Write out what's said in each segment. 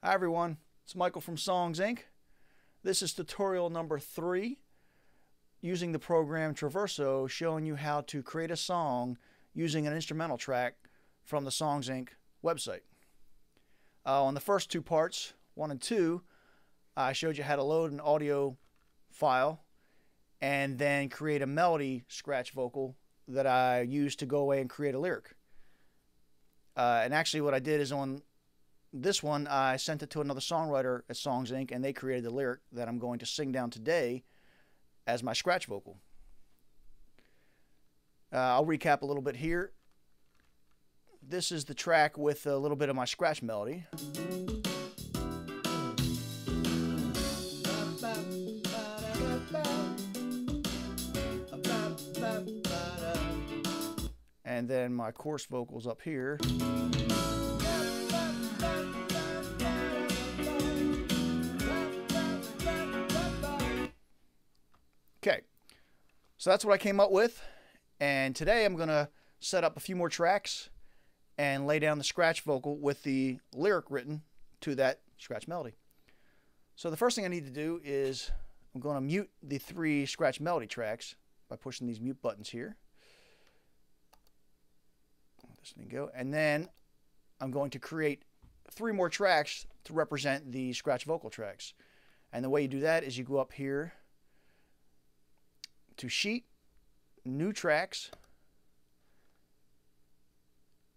Hi everyone, it's Michael from Songs Inc. This is tutorial number 3 using the program Traverso, showing you how to create a song using an instrumental track from the Songs Inc. website. On the first 2 parts, 1 and 2, I showed you how to load an audio file and then create a melody scratch vocal that I used to go away and create a lyric. And actually what I did is on this one, I sent it to another songwriter at Songs Inc. and they created the lyric that I'm going to sing down today as my scratch vocal. I'll recap a little bit here. This is the track with a little bit of my scratch melody. And then my chorus vocals up here. Okay, so that's what I came up with, and today I'm going to set up a few more tracks and lay down the scratch vocal with the lyric written to that scratch melody. So the first thing I need to do is I'm going to mute the 3 scratch melody tracks by pushing these mute buttons here. This thing go, and then I'm going to create 3 more tracks to represent the scratch vocal tracks. And the way you do that is you go up here to Sheet, New Tracks,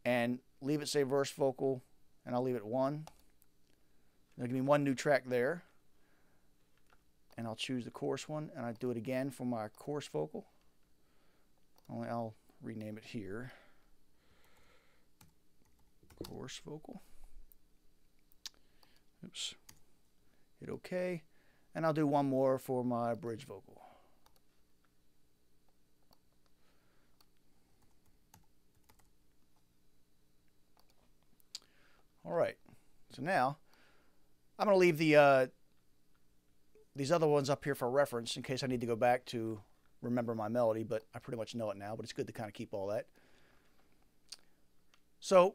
and leave it say verse vocal, and I'll leave it 1. There'll give me 1 new track there, and I'll choose the chorus one, and I do it again for my chorus vocal. Only I'll rename it here, chorus vocal. Oops. Hit OK, and I'll do 1 more for my bridge vocal. Alright, so now I'm going to leave the these other ones up here for reference in case I need to go back to remember my melody, but I pretty much know it now, but it's good to kind of keep all that. So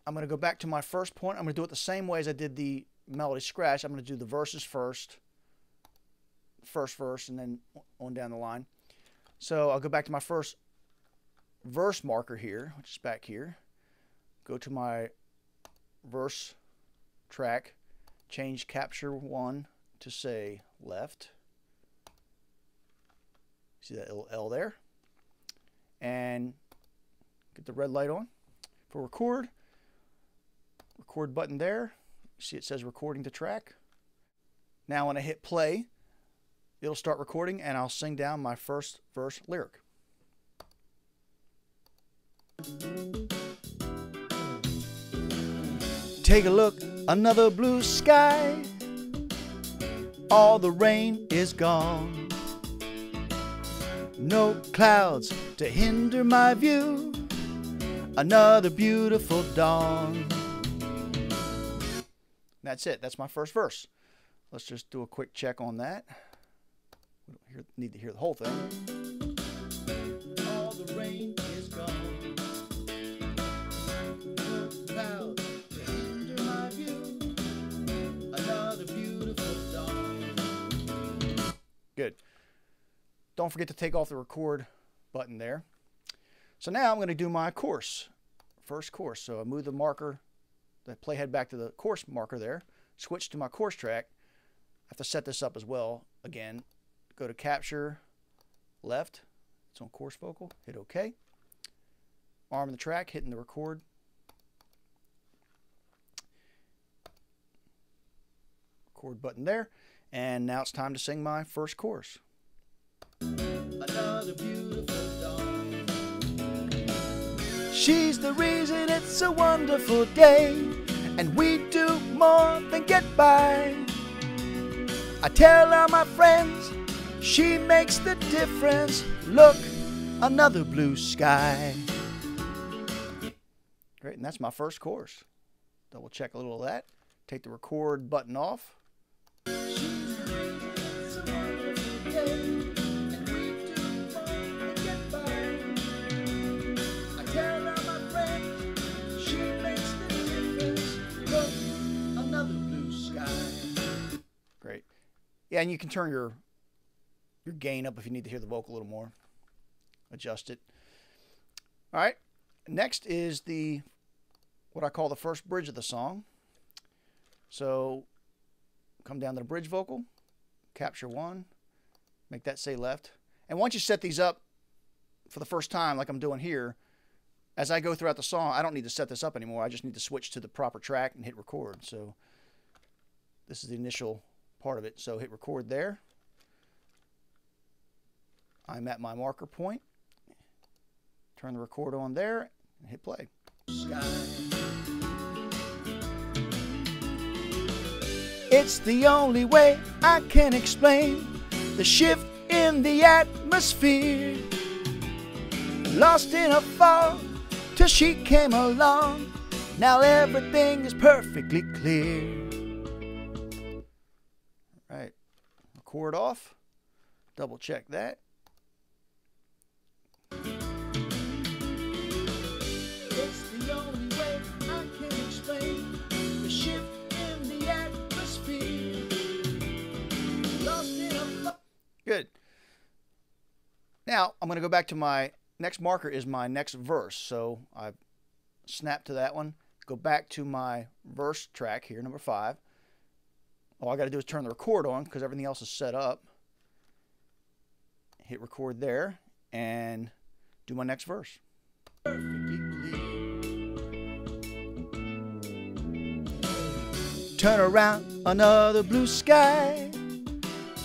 I'm going to go back to my first point. I'm going to do it the same way as I did the melody scratch. I'm going to do the verses first verse, and then on down the line. So I'll go back to my first verse marker here, which is back here. Go to my verse track, change capture 1 to say left. See that little L there? And get the red light on. For record button there. See it says recording the track. Now when I hit play, it'll start recording and I'll sing down my first verse lyric. Take a look, another blue sky. All the rain is gone. No clouds to hinder my view. Another beautiful dawn. That's it. That's my first verse. Let's just do a quick check on that. We don't need to hear the whole thing. All the rain is gone. No clouds. Good. Don't forget to take off the record button there. So now I'm going to do my chorus. First chorus. So I move the marker, the playhead back to the chorus marker there. Switch to my chorus track. I have to set this up as well. Again, go to capture left. It's on chorus vocal. Hit OK. Arm the track, hitting the record. Record button there. And now it's time to sing my first chorus. Another beautiful dawn. She's the reason it's a wonderful day, and we do more than get by. I tell all my friends, she makes the difference. Look, another blue sky. Great, and that's my first chorus. Double check a little of that. Take the record button off. Tell all my friends, she makes the difference. Look, Yeah, and you can turn your gain up if you need to hear the vocal a little more. Adjust it. All right. Next is what I call the first bridge of the song. So come down to the bridge vocal, capture 1, make that say left. And once you set these up for the first time, like I'm doing here, as I go throughout the song, I don't need to set this up anymore. I just need to switch to the proper track and hit record. So this is the initial part of it. So hit record there. I'm at my marker point. Turn the recorder on there and hit play. It's the only way I can explain the shift in the atmosphere. Lost in a fog till she came along. Now everything is perfectly clear. All right, record off. Double check that. It's the only way I can explain the shift in the atmosphere. Lost in a fog. Good. Now I'm going to go back to my next marker is my next verse. So I snap to that one, go back to my verse track here, number 5. All I got to do is turn the record on because everything else is set up. Hit record there and do my next verse. Turn around, another blue sky,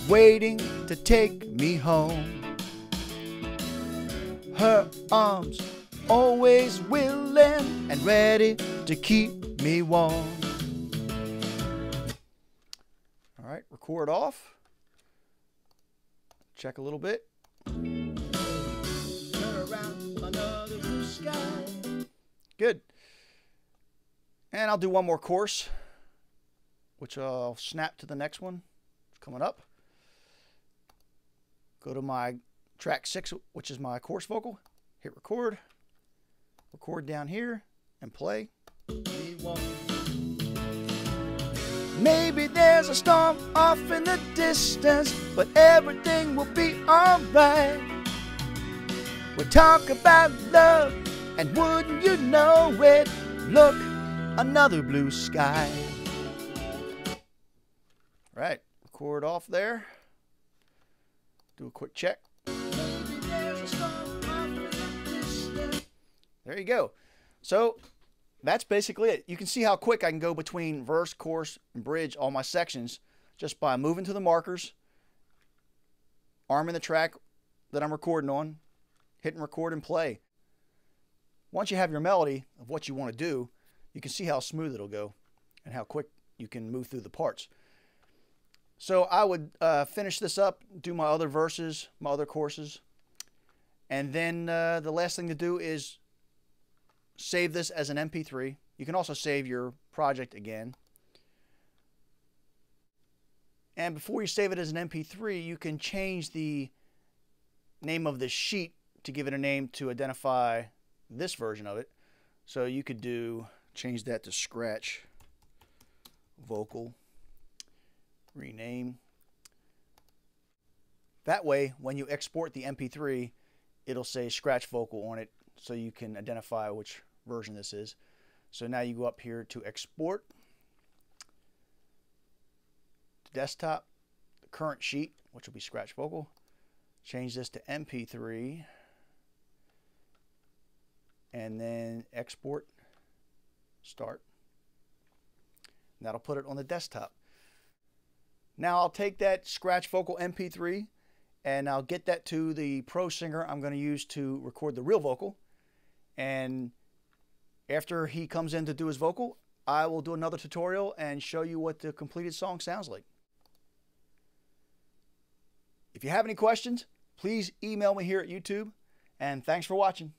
waiting to take me home. Her arms always willing and ready to keep me warm. All right, record off. Check a little bit. Turn around, another blue sky. Good. And I'll do one more course, which I'll snap to the next one. It's coming up. Go to my track 6, which is my chorus vocal. Hit record. Record down here and play. Maybe there's a storm off in the distance, but everything will be alright. We'll talk about love, and wouldn't you know it, look, another blue sky. Right, record off there. Do a quick check. There you go. So that's basically it. You can see how quick I can go between verse, chorus, and bridge, all my sections, just by moving to the markers, arming the track that I'm recording on, hitting record and play. Once you have your melody of what you want to do, you can see how smooth it'll go and how quick you can move through the parts. So I would finish this up, do my other verses, my other courses, and then the last thing to do is save this as an MP3. You can also save your project again. And before you save it as an MP3, you can change the name of the sheet to give it a name to identify this version of it. So you could change that to scratch vocal, rename. That way, when you export the MP3, it'll say scratch vocal on it so you can identify which version this is. So now you go up here to export to desktop, the current sheet, which will be scratch vocal. Change this to MP3 and then export, start. And that'll put it on the desktop. Now I'll take that scratch vocal MP3 and I'll get that to the pro singer I'm going to use to record the real vocal. And after he comes in to do his vocal, I will do another tutorial and show you what the completed song sounds like. If you have any questions, please email me here at YouTube. And thanks for watching.